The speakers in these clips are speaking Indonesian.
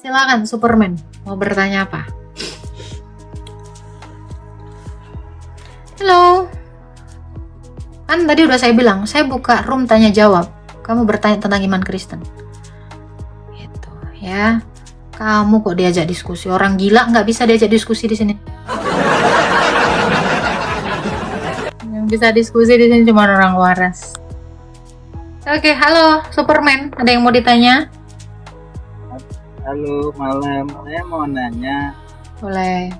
Silakan Superman, mau bertanya apa? Halo. Kan tadi udah saya bilang, saya buka room tanya jawab. Kamu bertanya tentang iman Kristen. Gitu ya. Kamu kok diajak diskusi? Orang gila nggak bisa diajak diskusi di sini. Yang bisa diskusi di sini cuma orang waras. Oke, halo Superman, ada yang mau ditanya? Halo, malam. Saya mau nanya, Boleh.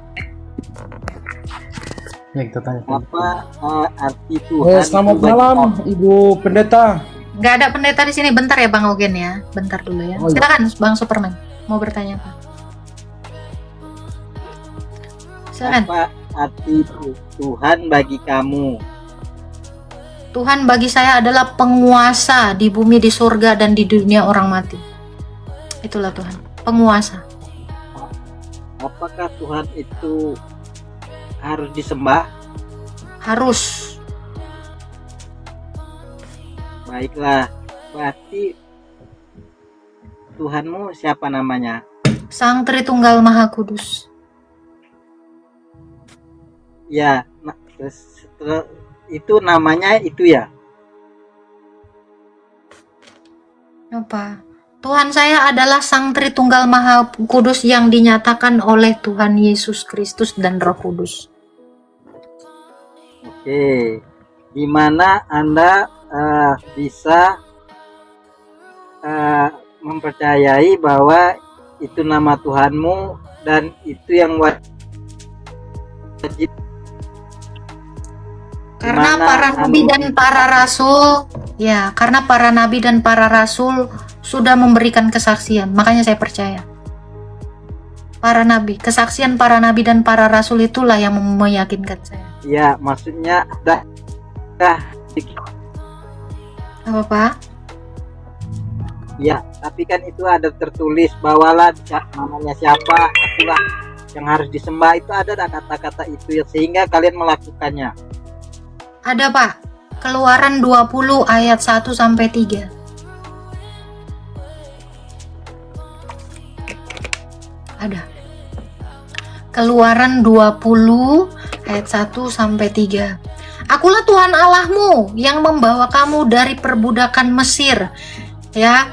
Ya, kita tanya. apa arti Tuhan? Selamat itu bagi malam, kamu? Ibu Pendeta. Nggak ada pendeta di sini. Bentar ya Bang Ogen ya. Bentar dulu ya. Oh, iya. Silakan Bang Superman, mau bertanya apa? Silakan. Apa arti Tuhan bagi kamu? Tuhan bagi saya adalah penguasa di bumi, di surga, dan di dunia orang mati. Itulah Tuhan, penguasa. Apakah Tuhan itu harus disembah? Harus. Baiklah, berarti Tuhanmu siapa namanya? Sang Tritunggal Maha Kudus. Ya, itu namanya itu ya. Apa? Tuhan saya adalah Sang Tritunggal Maha Kudus yang dinyatakan oleh Tuhan Yesus Kristus dan Roh Kudus. Oke, di mana Anda bisa mempercayai bahwa itu nama Tuhanmu dan itu yang wajib? Karena Dimana para nabi Anda dan para rasul, ya, karena para nabi dan para rasul sudah memberikan kesaksian, makanya saya percaya. Para nabi, kesaksian para nabi dan para rasul itulah yang meyakinkan saya. ya, maksudnya dah Apa Pak? ya, tapi kan itu ada tertulis bawalah namanya siapa, itulah yang harus disembah, itu ada kata-kata itu ya, sehingga kalian melakukannya. Ada Pak, Keluaran 20 ayat 1 sampai 3. Ada. Keluaran 20 ayat 1 sampai 3. Akulah Tuhan Allahmu yang membawa kamu dari perbudakan Mesir. Ya.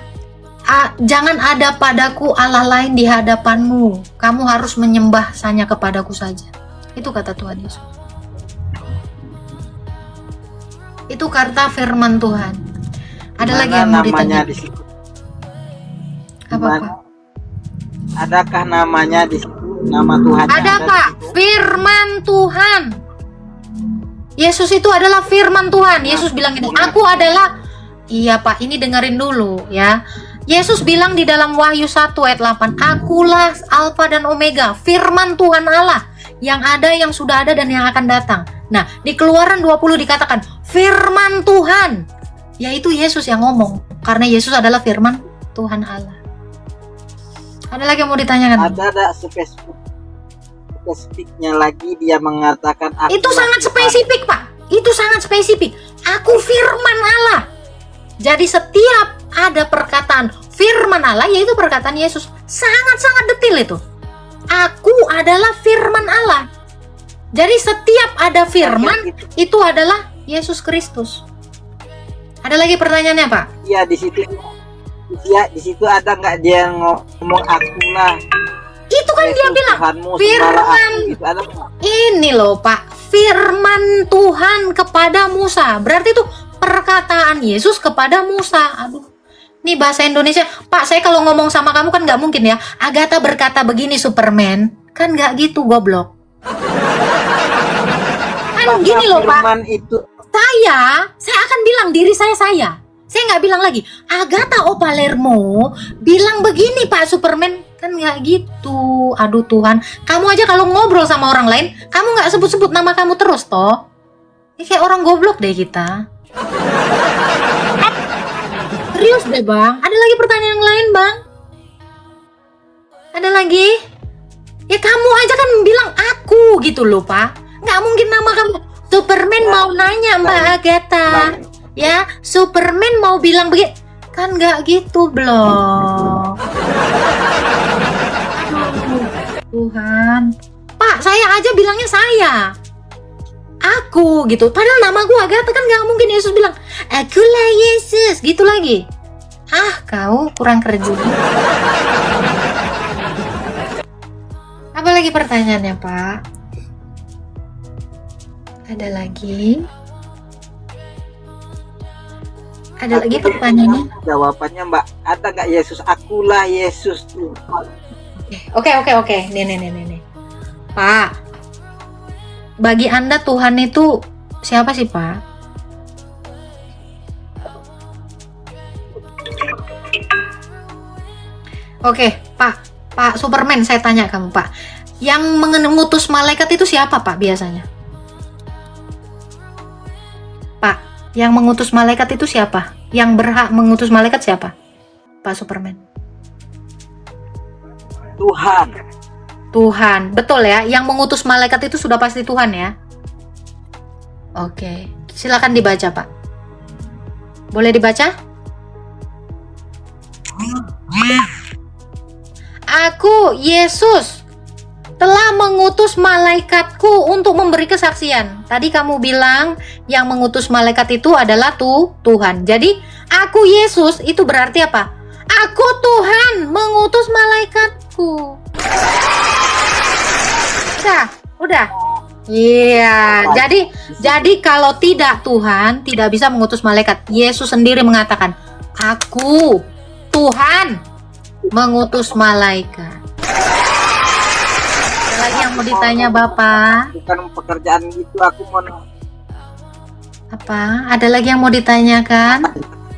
Jangan ada padaku Allah lain di hadapanmu. Kamu harus menyembah hanya kepadaku saja. Itu kata Tuhan Yesus. Itu kata firman Tuhan. Ada Dimana lagi yang mau ditanya? namanya di situ? Apa Dimana? Pak? Adakah namanya di situ? Nama Tuhan? Ada Pak, firman Tuhan. Yesus itu adalah firman Tuhan. Yesus bilang gini, aku adalah. Iya Pak, ini dengerin dulu ya. Yesus bilang di dalam Wahyu 1 ayat 8, akulah Alfa dan Omega, firman Tuhan Allah, yang ada, yang sudah ada, dan yang akan datang. Nah, di Keluaran 20 dikatakan firman Tuhan, yaitu Yesus yang ngomong, karena Yesus adalah firman Tuhan Allah. Ada lagi yang mau ditanyakan? Ada spesifiknya lagi dia mengatakan Itu sangat spesifik Pak, itu sangat spesifik. Aku firman Allah. Jadi setiap ada perkataan firman Allah, yaitu perkataan Yesus, sangat-sangat detil itu. Aku adalah firman Allah. Jadi setiap ada firman itu adalah Yesus Kristus. Ada lagi pertanyaannya Pak? Iya, di situ. Ya, di situ ada nggak dia ngomong akulah? Itu kan dia bilang Tuhanmu, firman. sembahlah aku, gitu. Ada nggak? Ini loh Pak, firman Tuhan kepada Musa. Berarti itu perkataan Yesus kepada Musa. Aduh, ini bahasa Indonesia. Pak, saya kalau ngomong sama kamu kan nggak mungkin ya, Agatha berkata begini Superman. Kan nggak gitu, goblok. Kan gini loh Pak, Firman itu saya akan bilang diri saya. Saya nggak bilang lagi, Agatha O Palermo bilang begini Pak Superman. Kan nggak gitu. Aduh Tuhan, kamu aja kalau ngobrol sama orang lain, kamu nggak sebut-sebut nama kamu terus toh. Ini kayak orang goblok deh kita. Serius deh Bang, ada lagi pertanyaan yang lain Bang? Ada lagi? Ya kamu aja kan bilang aku gitu loh Pak. Nggak mungkin nama kamu. Superman mau nanya Mbak Agatha. Ya, Superman mau bilang begitu. Kan nggak gitu, blok. Tuhan. Pak, saya aja bilangnya saya. Aku gitu. Padahal nama gue Agatha, kan nggak mungkin Yesus bilang akulah Yesus gitu lagi. Ah, kau kurang kerja. Apa lagi pertanyaannya, Pak? Ada lagi? Ada lagi pertanyaannya? Jawabannya Mbak, ada nggak Yesus? Akulah Yesus Tuhan. Oke. Nih. Pak, bagi Anda Tuhan itu siapa sih, Pak? Oke, Pak Superman, saya tanya kamu, Pak. Yang mengutus malaikat itu siapa, Pak, biasanya? Pak, yang mengutus malaikat itu siapa? Yang berhak mengutus malaikat siapa? Pak Superman. Tuhan, betul ya. Yang mengutus malaikat itu sudah pasti Tuhan ya. Oke, silakan dibaca, Pak. Boleh dibaca? Aku, Yesus, telah mengutus malaikatku untuk memberi kesaksian. Tadi kamu bilang yang mengutus malaikat itu adalah Tuhan. Jadi, aku Yesus itu berarti apa? Aku Tuhan mengutus malaikatku. Udah. Iya, jadi kalau tidak Tuhan tidak bisa mengutus malaikat. Yesus sendiri mengatakan, aku Tuhan mengutus malaikat. Ada lagi yang mau ditanya Bapak? Bukan pekerjaan itu, aku mau Apa? Ada lagi yang mau ditanyakan?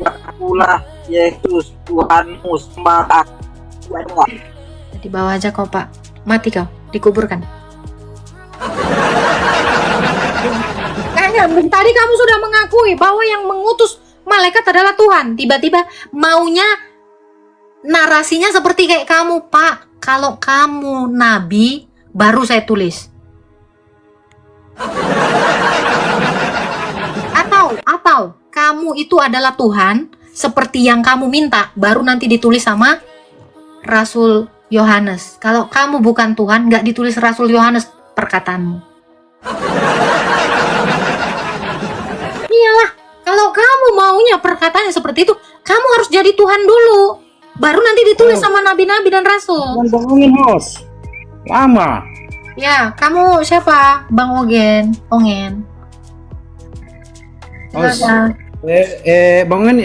akulah Yesus Tuhanmu, sembah aku. Di bawah aja kau, Pak. Mati kau, dikuburkan. Tadi kamu sudah mengakui bahwa yang mengutus malaikat adalah Tuhan. Tiba-tiba maunya narasinya seperti kayak kamu, Pak. Kalau kamu nabi, baru saya tulis. Atau kamu itu adalah Tuhan, seperti yang kamu minta, baru nanti ditulis sama Rasul Yohanes. Kalau kamu bukan Tuhan, nggak ditulis Rasul Yohanes perkataanmu. Iyalah, kalau kamu maunya perkataannya seperti itu, kamu harus jadi Tuhan dulu, baru nanti ditulis sama nabi-nabi dan rasul. Bangunin host. Lama. Ya, kamu siapa? Bang Ongen. Host. Silakan. Bangun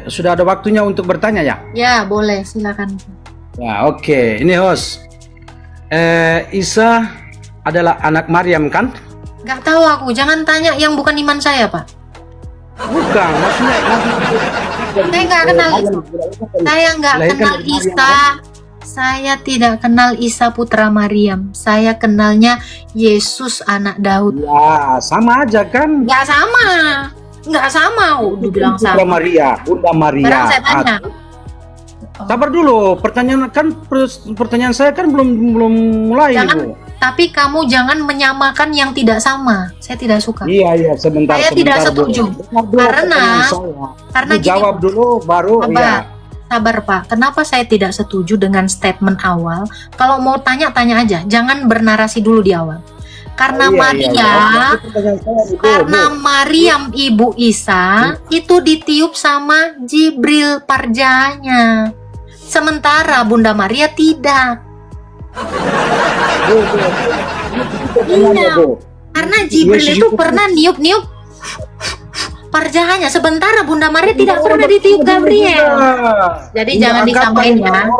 sudah ada waktunya untuk bertanya ya? Ya, boleh, silakan. Ya, oke. Ini host. Isa adalah anak Maryam kan? Nggak tahu aku, jangan tanya yang bukan iman saya, Pak. Bukan, maksudnya Saya nggak kenal. Saya nggak kenal Isa. Saya tidak kenal Isa putra Maryam. Saya kenalnya Yesus anak Daud. ya sama aja kan? Nggak sama. Udah bilang Bunda sama. Maria. Sekarang saya tanya. Sabar dulu, pertanyaan saya kan belum mulai. Jangan, Bu. tapi kamu jangan menyamakan yang tidak sama. Saya tidak suka. Iya, sebentar. Saya tidak setuju. Bu. Karena gini, jawab dulu baru sabar Pak. Kenapa saya tidak setuju dengan statement awal? Kalau mau tanya aja. Jangan bernarasi dulu di awal. Karena Maryam ibu Isa itu ditiup sama Jibril parjanya. Sementara Bunda Maria tidak. Iya. Karena Jibril itu pernah niup parjanya, sementara Bunda Maria tidak pernah ditiup Gabriel. Jadi jangan disamain ya.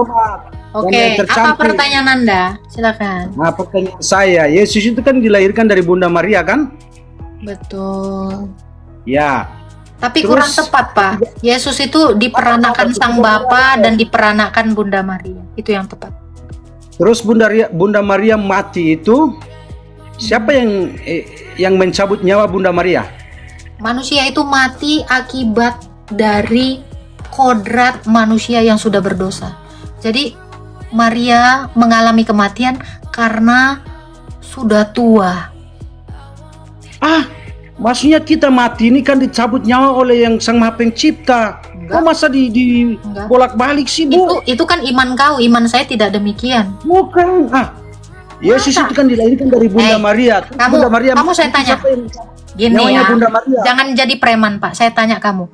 Oke, apa pertanyaan Anda? Silakan. Nah, pertanyaan saya, Yesus itu kan dilahirkan dari Bunda Maria kan? Betul. Ya. Tapi kurang tepat, Pak. Yesus itu diperanakan Sang Bapa dan diperanakan Bunda Maria. Itu yang tepat. Terus Bunda Maria mati itu siapa yang mencabut nyawa Bunda Maria? Manusia itu mati akibat dari kodrat manusia yang sudah berdosa. Jadi Maria mengalami kematian karena sudah tua. Maksudnya kita mati ini kan dicabut nyawa oleh yang Sang Maha Pencipta. Kok masa di Enggak. bolak-balik sih, Bu? Itu kan iman kau, iman saya tidak demikian. Bukan. Yesus itu kan dilahirkan dari Bunda Maria. Bunda Maria. Kamu saya tanya. Gini Nyawanya ya. Bunda Maria. Jangan jadi preman, Pak. Saya tanya kamu.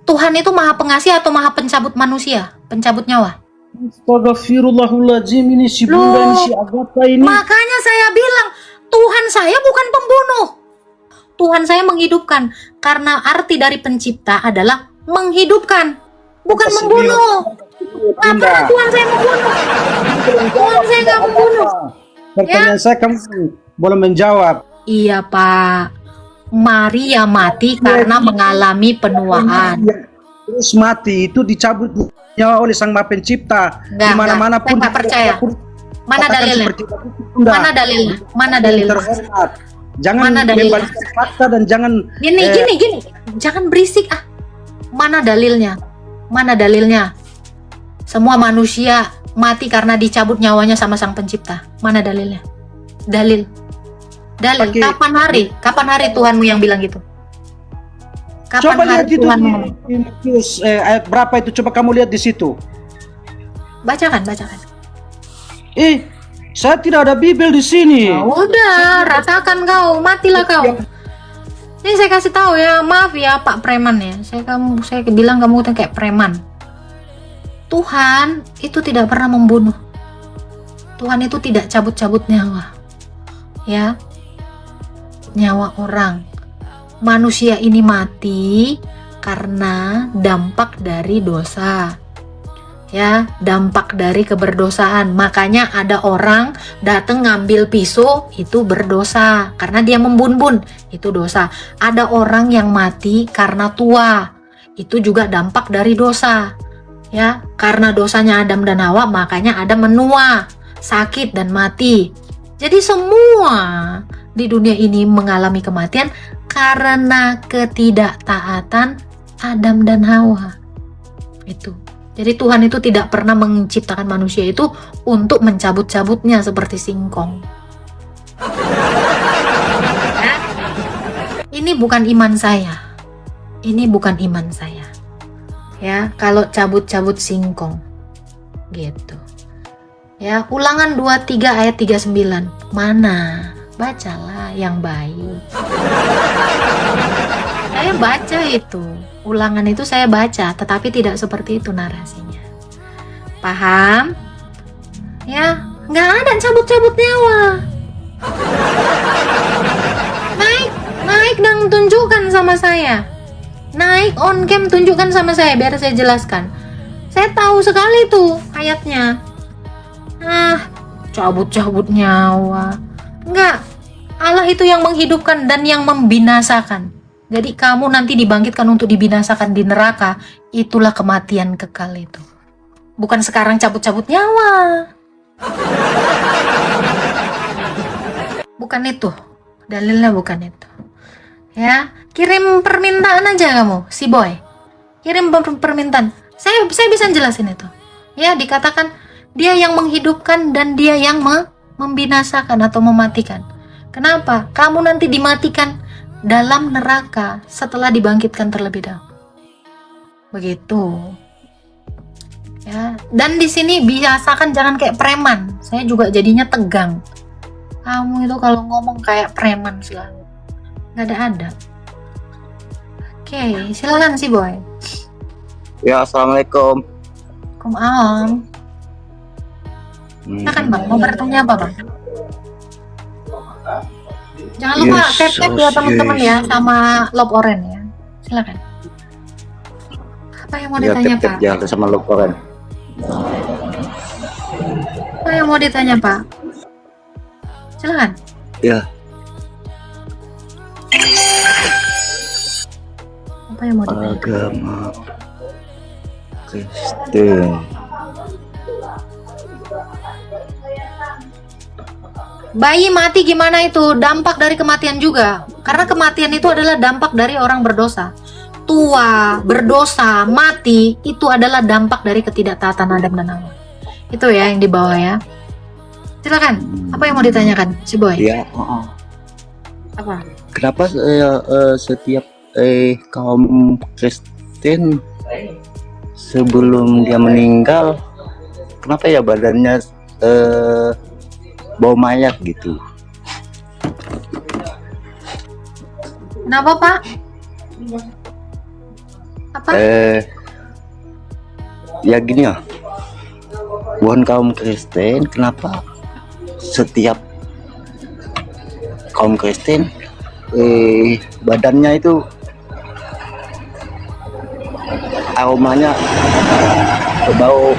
Tuhan itu maha pengasih atau maha pencabut manusia? Pencabut nyawa? Astagfirullahaladzim, ini si Bunda, ini si Agatha ini. Makanya saya bilang, Tuhan saya bukan pembunuh. Tuhan saya menghidupkan. Karena arti dari pencipta adalah menghidupkan, bukan membunuh. Nggak pernah Tuhan saya membunuh. Tuhan saya nggak membunuh. Pertanyaan saya, kamu boleh menjawab. Iya, Pak. Maria mati karena mengalami penuaan. Terus mati itu dicabut nyawa oleh Sang Maha Pencipta. Enggak, Di mana-mana saya pun nggak percaya. Mana katakan dalilnya? seperti itu, Bunda. Mana dalilnya? Mana dalilnya? Terhormat. Jangan Mana dalilnya? membalikan fakta dan jangan Gini. Jangan berisik ah. Mana dalilnya? Mana dalilnya? Semua manusia mati karena dicabut nyawanya sama Sang Pencipta. Mana dalilnya? Dalil. Pakai- Kapan hari Tuhanmu yang bilang gitu? Kapan coba lihat hari itu Tuhanmu? di Matius, ayat berapa itu, coba kamu lihat di situ. Bacakan. Saya tidak ada Bibel di sini. Udah, ratakan kau, matilah kau. Ini saya kasih tahu ya, maaf ya Pak Preman ya. Saya bilang kamu tuh kayak preman. Tuhan itu tidak pernah membunuh. Tuhan itu tidak cabut-cabut nyawa. Ya. Nyawa orang. Manusia ini mati karena dampak dari dosa. Ya, dampak dari keberdosaan. Makanya ada orang datang ngambil pisau, itu berdosa karena dia membun-bun, itu dosa. Ada orang yang mati karena tua, itu juga dampak dari dosa. Ya, karena dosanya Adam dan Hawa, makanya Adam menua, sakit dan mati. Jadi semua di dunia ini mengalami kematian karena ketidaktaatan Adam dan Hawa. Itu. Jadi Tuhan itu tidak pernah menciptakan manusia itu untuk mencabut-cabutnya seperti singkong. Ya? Ini bukan iman saya. Ini bukan iman saya. Ya, kalau cabut-cabut singkong. Gitu. Ya, Ulangan 23 ayat 39. Mana? Bacalah yang baik. Saya baca itu. Ulangan itu saya baca, tetapi tidak seperti itu narasinya. Paham? Ya, nggak ada cabut-cabut nyawa. Naik dan tunjukkan sama saya. Naik on cam tunjukkan sama saya biar saya jelaskan. Saya tahu sekali tuh ayatnya. Cabut-cabut nyawa. Enggak. Allah itu yang menghidupkan dan yang membinasakan. Jadi kamu nanti dibangkitkan untuk dibinasakan di neraka. Itulah kematian kekal itu. Bukan sekarang cabut-cabut nyawa. Bukan itu. Dalilnya bukan itu. Ya, kirim permintaan aja kamu, si boy. Kirim permintaan. Saya bisa jelasin itu. Ya, dikatakan dia yang menghidupkan dan dia yang membinasakan atau mematikan. Kenapa? Kamu nanti dimatikan dalam neraka setelah dibangkitkan terlebih dahulu. Begitu. Ya, dan di sini biasakan jangan kayak preman. Saya juga jadinya tegang. Kamu itu kalau ngomong kayak preman selalu. Nggak ada adab. Oke, silakan si boy. Ya, assalamualaikum. Waalaikumsalam. Silakan bang, mau bertanya apa bang? Jangan lupa tag ya teman-teman ya sama Love Oren ya. Silakan. Apa yang mau ditanya Pak? Ya, sama Loporen. Apa yang mau ditanya Pak? Silakan. Ya, Apa yang mau ditanya? agama Kristen. Bayi mati gimana itu? Dampak dari kematian juga. Karena kematian itu adalah dampak dari orang berdosa. Tua, berdosa, mati, itu adalah dampak dari ketidaktaatan Adam dan Hawa. Itu ya yang dibawa ya. Silakan. Apa yang mau ditanyakan, si boy? Ya, Apa? kenapa setiap kaum Kristen sebelum dia meninggal, kenapa ya badannya bau mayat gitu? Kenapa, Pak? Apa? Ya gini ya, bukan kaum Kristen, kenapa setiap kaum Kristen badannya itu aromanya bau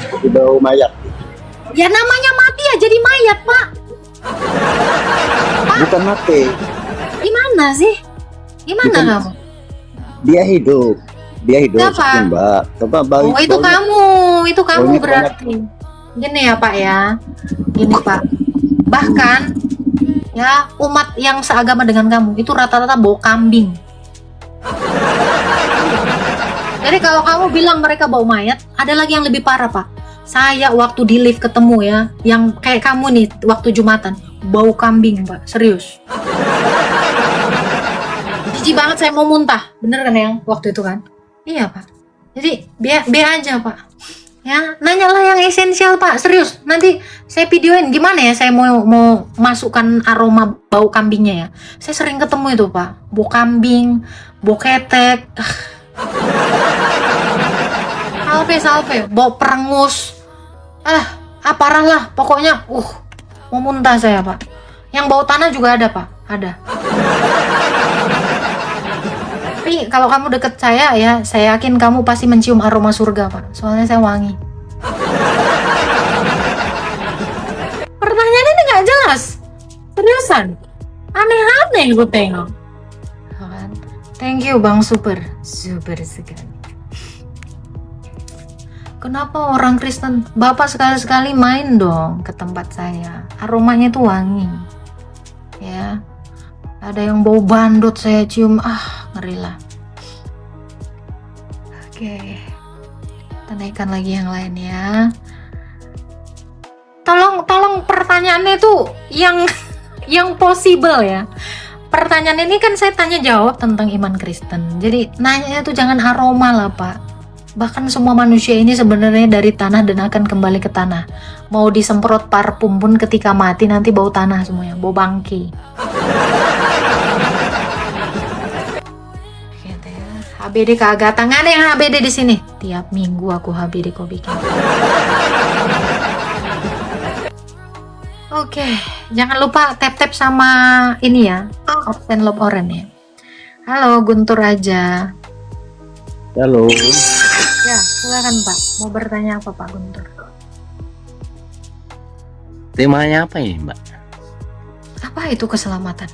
seperti bau mayat? Ya namanya mati ya jadi mayat, Pak. Bukan mati, Gimana sih? Gimana Bukan. kamu? dia hidup Kenapa? seperti Mbak. Coba bau Oh, itu kamu baunya berarti. Gini ya, Pak ya. Gini, Pak. Bahkan ya umat yang seagama dengan kamu itu rata-rata bau kambing. Jadi kalau kamu bilang mereka bau mayat, ada lagi yang lebih parah, Pak. Saya waktu di lift ketemu ya, yang kayak kamu nih waktu Jumatan, bau kambing, Pak. Serius. Jijik banget, saya mau muntah. Bener kan yang waktu itu kan? Iya, Pak. Jadi biar aja, Pak. Ya, nanyalah yang esensial, Pak. Serius. Nanti saya videoin gimana ya saya mau masukkan aroma bau kambingnya ya. Saya sering ketemu itu, Pak. Bau kambing, bau ketek. Salpe, bau perengus. Parah lah. Pokoknya, mau muntah saya, Pak. Yang bau tanah juga ada, Pak. Ada. Tapi kalau kamu deket saya ya, saya yakin kamu pasti mencium aroma surga, Pak. Soalnya saya wangi. Pertanyaan ini nggak jelas. Seriusan. Aneh-aneh gue tengok. Thank you, Bang Super. Super sekali. Kenapa orang Kristen? Bapak sekali-sekali main dong ke tempat saya. Aromanya tuh wangi. Ya. Ada yang bau bandot saya cium, ngeri lah. Oke, kita naikkan lagi yang lain ya. Tolong pertanyaannya tuh yang possible ya. Pertanyaan ini kan saya tanya jawab tentang iman Kristen. Jadi nanya tuh jangan aroma lah, Pak. Bahkan semua manusia ini sebenarnya dari tanah dan akan kembali ke tanah. Mau disemprot parfum pun ketika mati nanti bau tanah semuanya, bau bangki. HBD kagak, tangan yang HBD di sini. Tiap minggu aku HBD kok bikin. Oke, jangan lupa tap sama ini ya, option love orange ya. Halo, Guntur aja. Halo. Ya, silakan Pak. Mau bertanya apa Pak Guntur? Temanya apa ini, Mbak? Apa itu keselamatan?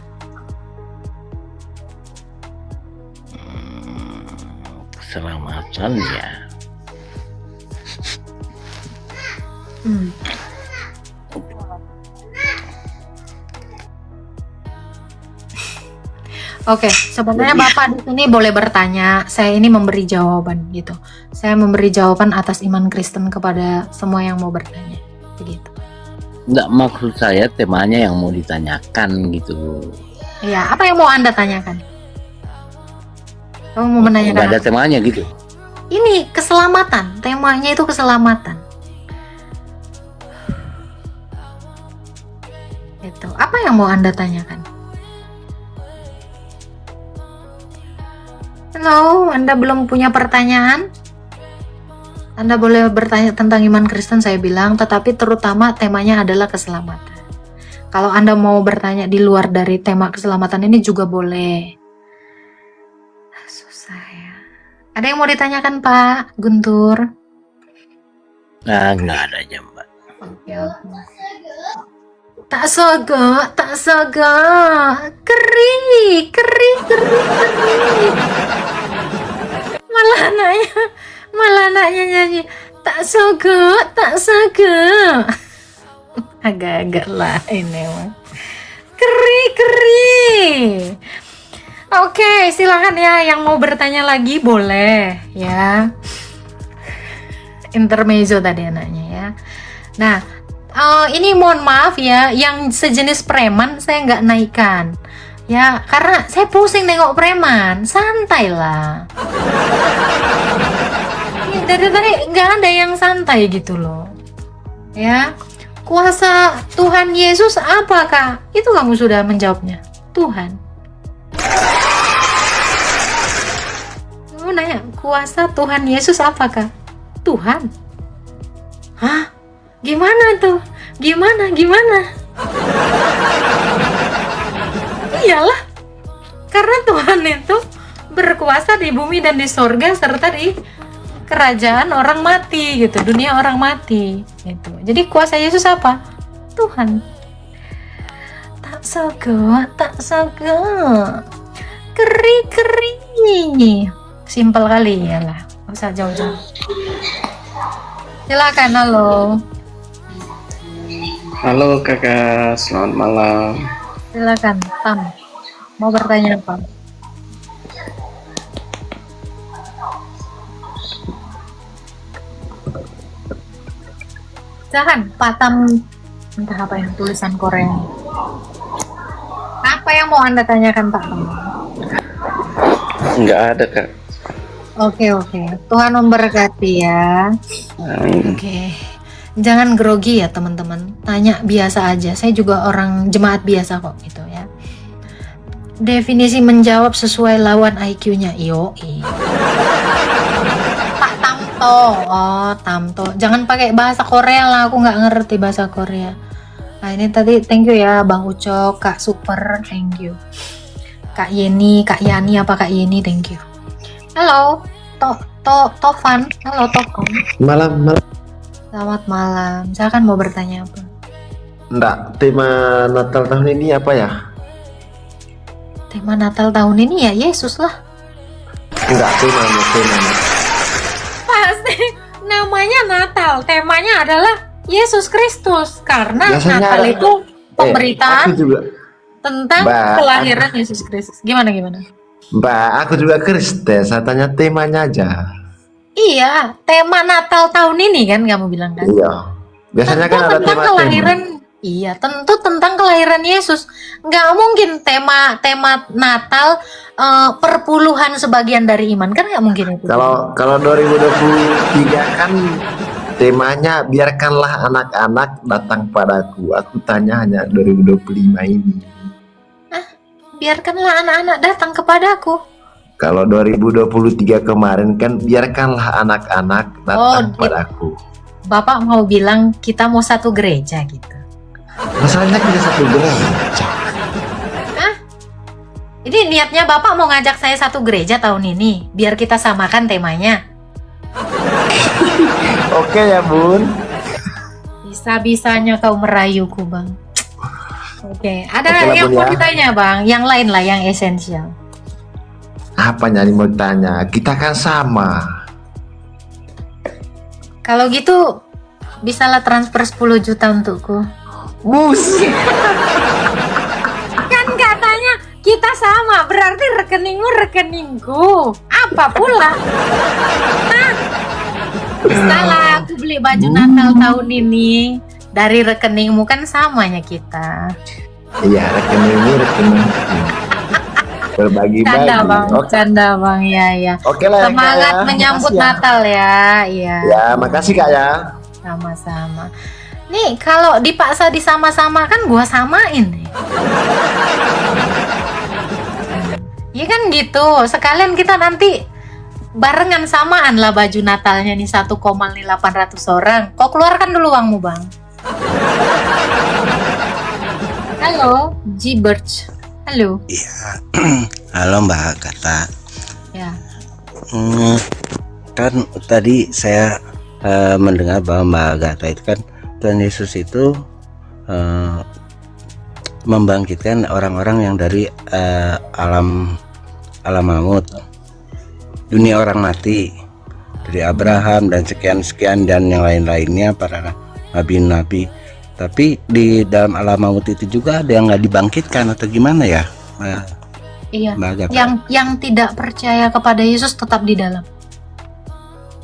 Keselamatan ya. Oke, sebenarnya Bapak di sini boleh bertanya. Saya ini memberi jawaban gitu. Saya memberi jawaban atas iman Kristen kepada semua yang mau bertanya. Begitu. Enggak, maksud saya temanya yang mau ditanyakan gitu. Iya, apa yang mau Anda tanyakan? Kamu mau menanyakan Enggak ada apa? temanya gitu. Ini keselamatan, temanya itu keselamatan. Itu. Apa yang mau Anda tanyakan? Halo, Anda belum punya pertanyaan? Anda boleh bertanya tentang iman Kristen, saya bilang, tetapi terutama temanya adalah keselamatan. Kalau Anda mau bertanya di luar dari tema keselamatan ini juga boleh. Susah ya. Ada yang mau ditanyakan Pak Guntur? Nah, enggak ada aja, Mbak. Oke. Tak sogo. Keri. Malah anaknya nyanyi. Tak sogo. Agak-agak lah ini mah. Keri. Oke, silakan ya yang mau bertanya lagi boleh ya. Intermezzo tadi anaknya ya. Nah, ini mohon maaf ya, yang sejenis preman saya nggak naikkan. Ya, karena saya pusing nengok preman. Santai lah. dari tadi nggak ada yang santai gitu loh. Ya, kuasa Tuhan Yesus apakah? Itu kamu sudah menjawabnya. Tuhan. Kamu nanya, kuasa Tuhan Yesus apakah? Tuhan. Hah? Gimana tuh? Gimana? Iyalah. Karena Tuhan itu berkuasa di bumi dan di sorga serta di kerajaan orang mati gitu, dunia orang mati gitu. Jadi kuasa Yesus apa? Tuhan. Tak sego, keri. Simpel kali ya lah, nggak usah jauh-jauh. Silakan, halo. Halo kakak, selamat malam. Silakan, Tam. Mau bertanya apa? Jangan, Pak Tam. Entah apa yang tulisan Korea. Apa yang mau Anda tanyakan, Pak Tam? Nggak ada kak. Oke. Tuhan memberkati ya. Amin. Oke. Jangan grogi ya teman-teman. Tanya biasa aja. Saya juga orang jemaat biasa kok gitu ya. Definisi menjawab sesuai lawan IQ-nya. Pak Tamto. Oh, Tamto. Jangan pakai bahasa Korea lah. Aku nggak ngerti bahasa Korea. Nah ini tadi thank you ya Bang Ucok, Kak Super, thank you. Kak Yeni, Kak Yani apa Kak Yeni, thank you. Halo, Tovan. Halo Tovan. Malam. Selamat malam. Silakan mau bertanya apa? Enggak, tema Natal tahun ini apa ya? Tema Natal tahun ini ya Yesus lah. Enggak, temanya. Pasti namanya Natal. Temanya adalah Yesus Kristus karena Biasanya Natal ada- itu pemberitaan aku juga, tentang Mbak, kelahiran Yesus Kristus. Gimana? Mbak, aku juga Kristen. Saya tanya temanya aja. Iya, tema Natal tahun ini kan kamu bilang kan? Iya. Biasanya kan ada tentang tema-tema. kelahiran. Iya, tentu tentang kelahiran Yesus. Nggak mungkin tema Natal perpuluhan sebagian dari iman kan nggak mungkin itu. Kalau 2023 kan temanya biarkanlah anak-anak datang padaku. Aku tanya hanya 2025 ini. Biarkanlah anak-anak datang kepadaku. Kalau 2023 kemarin kan biarkanlah anak-anak datang padaku. Bapak mau bilang kita mau satu gereja gitu. Masalahnya kita satu gereja. Jadi niatnya Bapak mau ngajak saya satu gereja tahun ini biar kita samakan temanya. Oke ya Bun. Bisa-bisanya kau merayuku, Bang. Oke, ada Oke lah, yang Bun, mau ya. ditanya, Bang? Yang lain lah, yang esensial. Apa nyari mau tanya? Kita kan sama. Kalau gitu, bisalah transfer 10 juta untukku. Buset. Kan katanya kita sama, berarti rekeningmu rekeningku. Apa pula? Nah, bisalah aku beli baju Natal tahun ini. Dari rekeningmu kan samanya kita. Iya, rekeningmu rekening. Berbagi-bagi. Canda bang, ya. Oke lah. Semangat ya, menyambut makasih ya. Natal ya, iya. Ya, makasih Kak ya. Sama-sama. Nih, kalau dipaksa disama-sama kan gua samain nih. Ya kan gitu. Sekalian kita nanti barengan samaan lah baju Natalnya nih 1,800 orang. Kok keluarkan dulu uangmu, Bang. Halo, G-Birch. Halo. Iya, halo Mbak Kata. Ya. Kan tadi saya mendengar bahwa Mbak Kata itu kan Tuhan Yesus itu membangkitkan orang-orang yang dari alam maut, dunia orang mati, dari Abraham dan sekian dan yang lain-lainnya, para nabi-nabi. Tapi di dalam alam maut itu juga ada yang nggak dibangkitkan atau gimana ya? Iya. Mbak Agatha? Yang tidak percaya kepada Yesus tetap di dalam.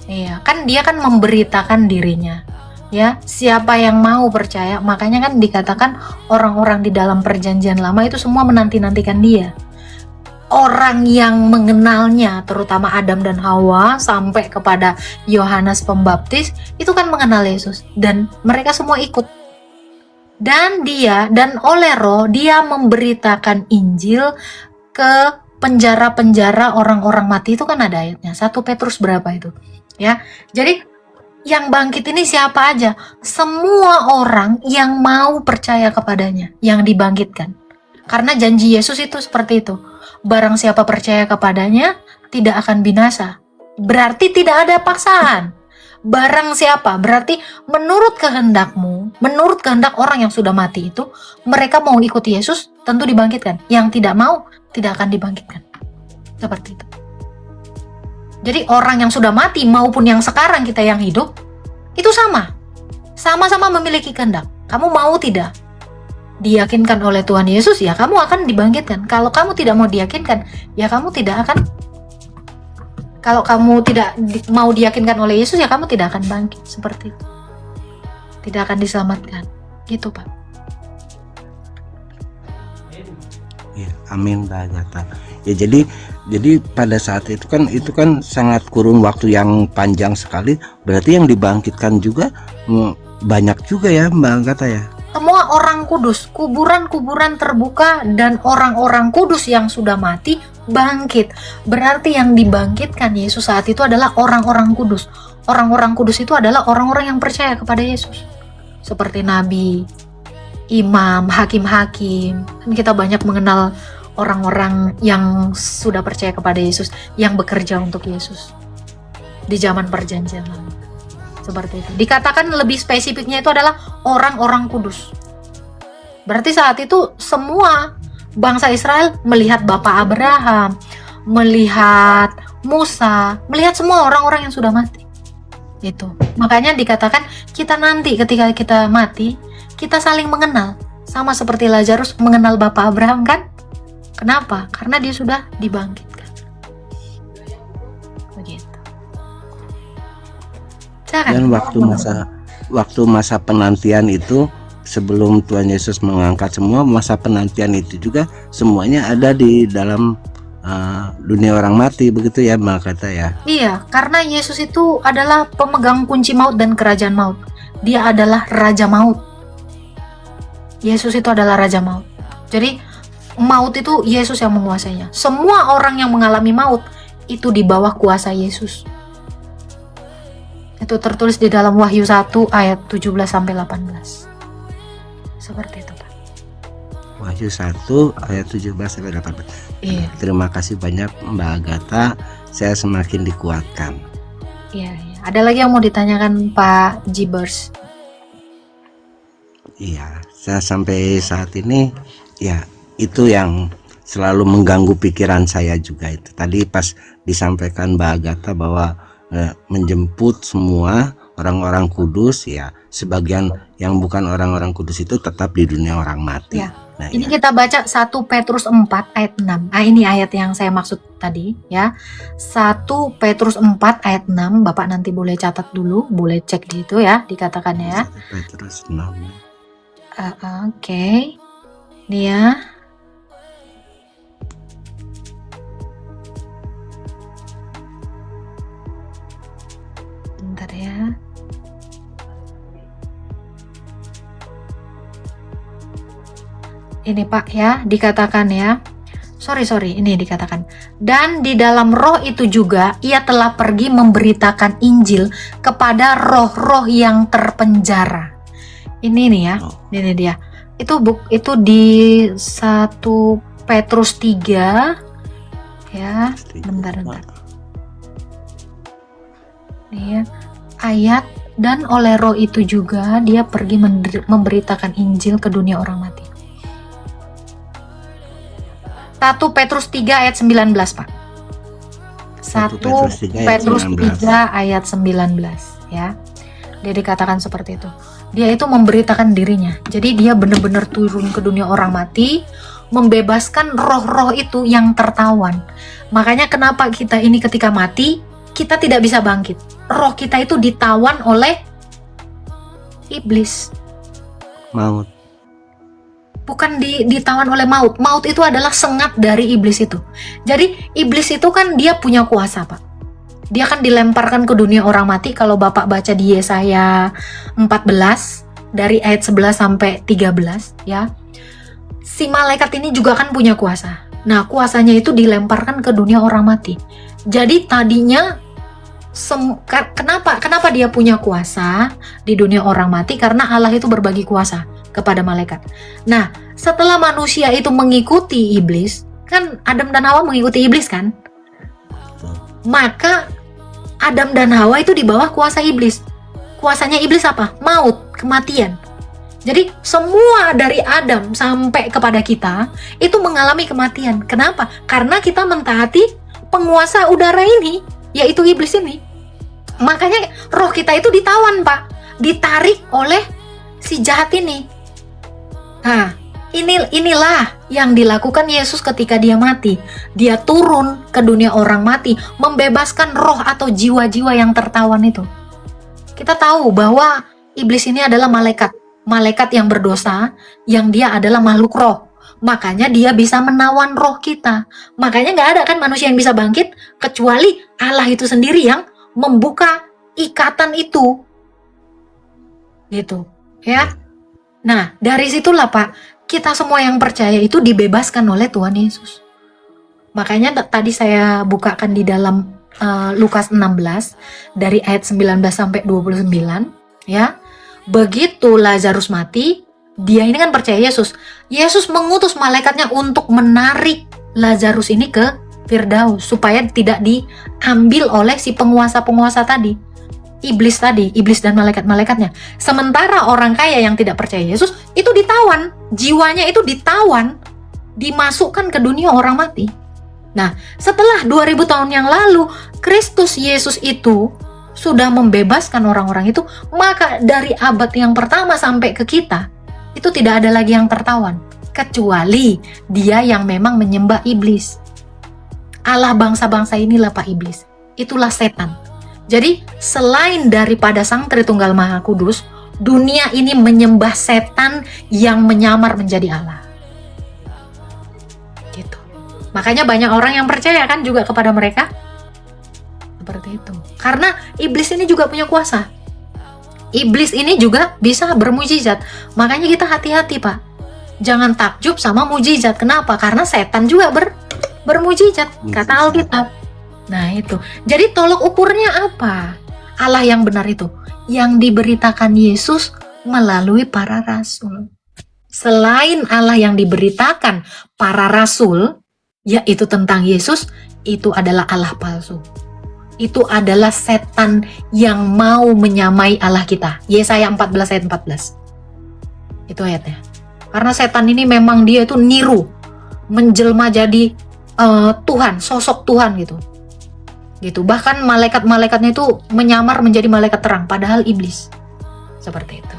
Iya, kan dia kan memberitakan dirinya. Ya, siapa yang mau percaya, makanya kan dikatakan orang-orang di dalam perjanjian lama itu semua menanti-nantikan dia. orang yang mengenalnya, terutama Adam dan Hawa sampai kepada Yohanes Pembaptis, itu kan mengenal Yesus dan mereka semua ikut. Dan oleh Roh dia memberitakan Injil ke penjara-penjara orang-orang mati. Itu kan ada ayatnya, 1 Petrus berapa itu ya. Jadi yang bangkit ini siapa aja? Semua orang yang mau percaya kepadanya yang dibangkitkan. Karena janji Yesus itu seperti itu. Barang siapa percaya kepadanya tidak akan binasa. Berarti tidak ada paksaan. Barang siapa, berarti menurut kehendakmu, menurut kehendak orang yang sudah mati itu, mereka mau ikut Yesus, tentu dibangkitkan. Yang tidak mau, tidak akan dibangkitkan. Seperti itu. Jadi orang yang sudah mati maupun yang sekarang kita yang hidup, itu sama. Sama-sama memiliki kehendak. Kamu mau tidak diyakinkan oleh Tuhan Yesus, ya kamu akan dibangkitkan. Kalau kamu tidak mau diyakinkan, ya kamu tidak akan. Kalau kamu tidak mau diyakinkan oleh Yesus, ya kamu tidak akan bangkit. Seperti itu. Tidak akan diselamatkan. Gitu, Pak. Ya, amin Mbak Agatha. Ya jadi pada saat itu kan sangat kurun waktu yang panjang sekali. Berarti yang dibangkitkan juga banyak juga ya Mbak Agatha ya. Semua orang kudus, kuburan-kuburan terbuka dan orang-orang kudus yang sudah mati bangkit. Berarti yang dibangkitkan Yesus saat itu adalah orang-orang kudus. Orang-orang kudus itu adalah orang-orang yang percaya kepada Yesus. Seperti nabi, imam, hakim-hakim. Kita banyak mengenal orang-orang yang sudah percaya kepada Yesus, yang bekerja untuk Yesus di zaman perjanjian lama. Seperti itu. Dikatakan lebih spesifiknya itu adalah orang-orang kudus. Berarti saat itu semua bangsa Israel melihat Bapak Abraham, melihat Musa, melihat semua orang-orang yang sudah mati. Itu. Makanya dikatakan kita nanti ketika kita mati, kita saling mengenal. Sama seperti Lazarus mengenal Bapak Abraham kan? Kenapa? Karena dia sudah dibangkitkan. Begitu. Dan waktu masa penantian itu, sebelum Tuhan Yesus mengangkat semua, masa penantian itu juga semuanya ada di dalam dunia orang mati, begitu ya Mbak Agatha ya? Iya, karena Yesus itu adalah pemegang kunci maut dan kerajaan maut. Dia adalah Raja Maut. Yesus itu adalah Raja Maut. Jadi maut itu Yesus yang menguasainya. Semua orang yang mengalami maut itu di bawah kuasa Yesus. Itu tertulis di dalam Wahyu 1 ayat 17 sampai 18. Seperti itu, Pak. Wahyu 1 ayat 17 sampai 18. Iya. Terima kasih banyak Mbak Agatha. Saya semakin dikuatkan. Iya. Ada lagi yang mau ditanyakan Pak Jibers? Iya, saya sampai saat ini ya itu yang selalu mengganggu pikiran saya juga itu. Tadi pas disampaikan Mbak Agatha bahwa menjemput semua orang-orang kudus, ya sebagian yang bukan orang-orang kudus itu tetap di dunia orang mati. Ya. Nah, ini kita baca 1 Petrus 4 ayat 6. Nah, ini ayat yang saya maksud tadi ya. 1 Petrus 4 ayat 6. Bapak nanti boleh catat dulu, boleh cek di itu ya, dikatakannya ya. 1 Petrus 6. Oke. Ini ya. Bentar ya. Ini Pak ya, dikatakan ya. Sorry, ini dikatakan. Dan di dalam roh itu juga ia telah pergi memberitakan Injil kepada roh-roh yang terpenjara. Ini nih ya, ini dia. Itu di 1 Petrus 3 ya. Bentar. Nih ya, ayat dan oleh roh itu juga dia pergi memberitakan Injil ke dunia orang mati. 1 Petrus 3 ayat 19 Pak. 1 Petrus 3 ayat 19 ya. Dia dikatakan seperti itu. Dia itu memberitakan dirinya. Jadi dia benar-benar turun ke dunia orang mati, membebaskan roh-roh itu yang tertawan. Makanya kenapa kita ini ketika mati, kita tidak bisa bangkit. Roh kita itu ditawan oleh iblis. Maut. bukan ditawan oleh maut. Maut itu adalah sengat dari iblis itu. Jadi iblis itu kan dia punya kuasa, Pak. Dia kan dilemparkan ke dunia orang mati. Kalau Bapak baca di Yesaya 14 dari ayat 11 sampai 13 ya. Si malaikat ini juga kan punya kuasa. Nah, kuasanya itu dilemparkan ke dunia orang mati. Jadi tadinya kenapa dia punya kuasa di dunia orang mati? Karena Allah itu berbagi kuasa kepada malaikat. Nah, setelah manusia itu mengikuti iblis, kan Adam dan Hawa mengikuti iblis kan? Maka Adam dan Hawa itu di bawah kuasa iblis. Kuasanya iblis apa? Maut, kematian. Jadi semua dari Adam sampai kepada kita itu mengalami kematian. Kenapa? Karena kita mentaati penguasa udara ini, yaitu iblis ini. Makanya roh kita itu ditawan, Pak. Ditarik oleh si jahat ini. Nah, inilah yang dilakukan Yesus ketika dia mati. Dia turun ke dunia orang mati, membebaskan roh atau jiwa-jiwa yang tertawan itu. Kita tahu bahwa iblis ini adalah malaikat yang berdosa, yang dia adalah makhluk roh. Makanya dia bisa menawan roh kita. Makanya nggak ada kan manusia yang bisa bangkit, kecuali Allah itu sendiri yang membuka ikatan itu. Gitu, ya. Nah, dari situlah Pak, kita semua yang percaya itu dibebaskan oleh Tuhan Yesus. Makanya tadi saya bukakan di dalam Lukas 16 dari ayat 19 sampai 29, ya. Begitu Lazarus mati, dia ini kan percaya Yesus. Yesus mengutus malaikatnya untuk menarik Lazarus ini ke Firdaus supaya tidak diambil oleh si penguasa-penguasa tadi. Iblis dan malaikat-malaikatnya. Sementara orang kaya yang tidak percaya Yesus itu ditawan, jiwanya itu ditawan, dimasukkan ke dunia orang mati. Nah, setelah 2000 tahun yang lalu, Kristus Yesus itu sudah membebaskan orang-orang itu, maka dari abad yang pertama sampai ke kita, itu tidak ada lagi yang tertawan, kecuali dia yang memang menyembah iblis. Allah bangsa-bangsa inilah Pak Iblis, itulah setan. Jadi selain daripada Sang Tritunggal Maha Kudus, dunia ini menyembah setan yang menyamar menjadi Allah. Gitu. Makanya banyak orang yang percaya kan juga kepada mereka. Seperti itu. Karena iblis ini juga punya kuasa. Iblis ini juga bisa bermujizat. Makanya kita hati-hati Pak. Jangan takjub sama mujizat. Kenapa? Karena setan juga bermujizat, kata Alkitab. Nah itu. Jadi tolok ukurnya apa? Allah yang benar itu, yang diberitakan Yesus melalui para rasul. Selain Allah yang diberitakan para rasul, yaitu tentang Yesus, itu adalah Allah palsu. Itu adalah setan yang mau menyamai Allah kita. Yesaya 14 ayat 14. Itu ayatnya. Karena setan ini memang dia itu niru, menjelma jadi Tuhan, sosok Tuhan gitu. Bahkan malaikat-malaikatnya itu menyamar menjadi malaikat terang, padahal iblis. Seperti itu.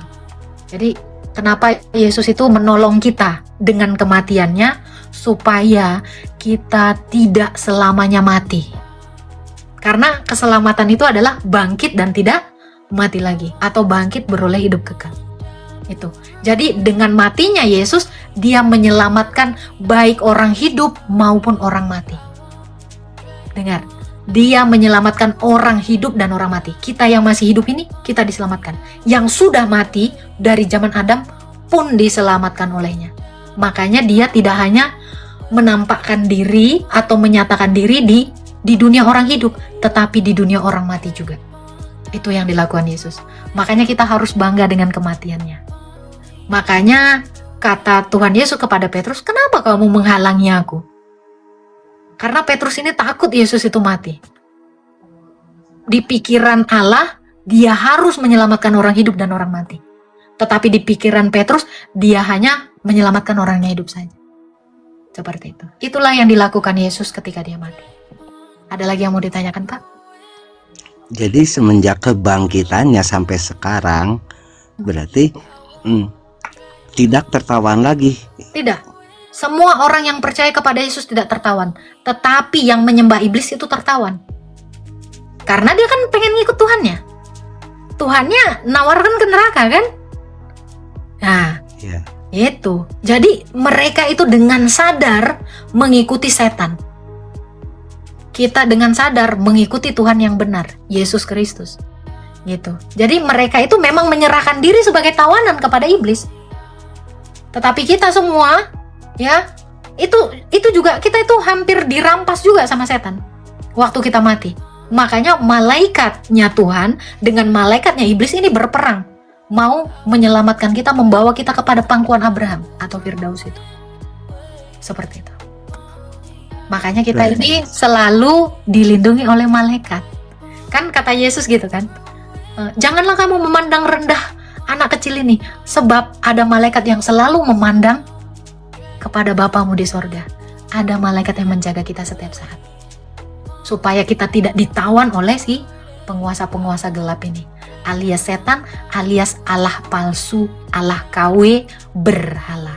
Jadi kenapa Yesus itu menolong kita dengan kematiannya, supaya kita tidak selamanya mati. Karena keselamatan itu adalah bangkit dan tidak mati lagi, atau bangkit beroleh hidup kekal. Itu. Jadi dengan matinya Yesus, dia menyelamatkan baik orang hidup maupun orang mati. Dengar, dia menyelamatkan orang hidup dan orang mati. Kita yang masih hidup ini, kita diselamatkan. Yang sudah mati dari zaman Adam pun diselamatkan olehnya. Makanya dia tidak hanya menampakkan diri atau menyatakan diri di dunia orang hidup, tetapi di dunia orang mati juga. Itu yang dilakukan Yesus. Makanya kita harus bangga dengan kematiannya. Makanya kata Tuhan Yesus kepada Petrus, kenapa kamu menghalangi aku? Karena Petrus ini takut Yesus itu mati. Di pikiran Allah, dia harus menyelamatkan orang hidup dan orang mati. Tetapi di pikiran Petrus, dia hanya menyelamatkan orang yang hidup saja. Seperti itu. Itulah yang dilakukan Yesus ketika dia mati. Ada lagi yang mau ditanyakan, Pak? Jadi semenjak kebangkitannya sampai sekarang, berarti tidak tertawan lagi. Tidak. Semua orang yang percaya kepada Yesus tidak tertawan. Tetapi yang menyembah iblis itu tertawan. Karena dia kan pengen ngikut Tuhannya. Tuhannya nawarkan ke neraka kan? Nah, Iya. Itu. Jadi mereka itu dengan sadar mengikuti setan. Kita dengan sadar mengikuti Tuhan yang benar, Yesus Kristus. Gitu. Jadi mereka itu memang menyerahkan diri sebagai tawanan kepada iblis. Tetapi kita semua, ya, itu juga kita itu hampir dirampas juga sama setan waktu kita mati. Makanya malaikatnya Tuhan dengan malaikatnya iblis ini berperang, mau menyelamatkan kita, membawa kita kepada pangkuan Abraham atau Firdaus itu. Seperti itu. Makanya kita ini selalu dilindungi oleh malaikat. Kan kata Yesus gitu kan, janganlah kamu memandang rendah anak kecil ini, sebab ada malaikat yang selalu memandang kepada Bapamu di sorga. Ada malaikat yang menjaga kita setiap saat, supaya kita tidak ditawan oleh si penguasa-penguasa gelap ini, alias setan, alias Allah palsu, Allah KW, berhala.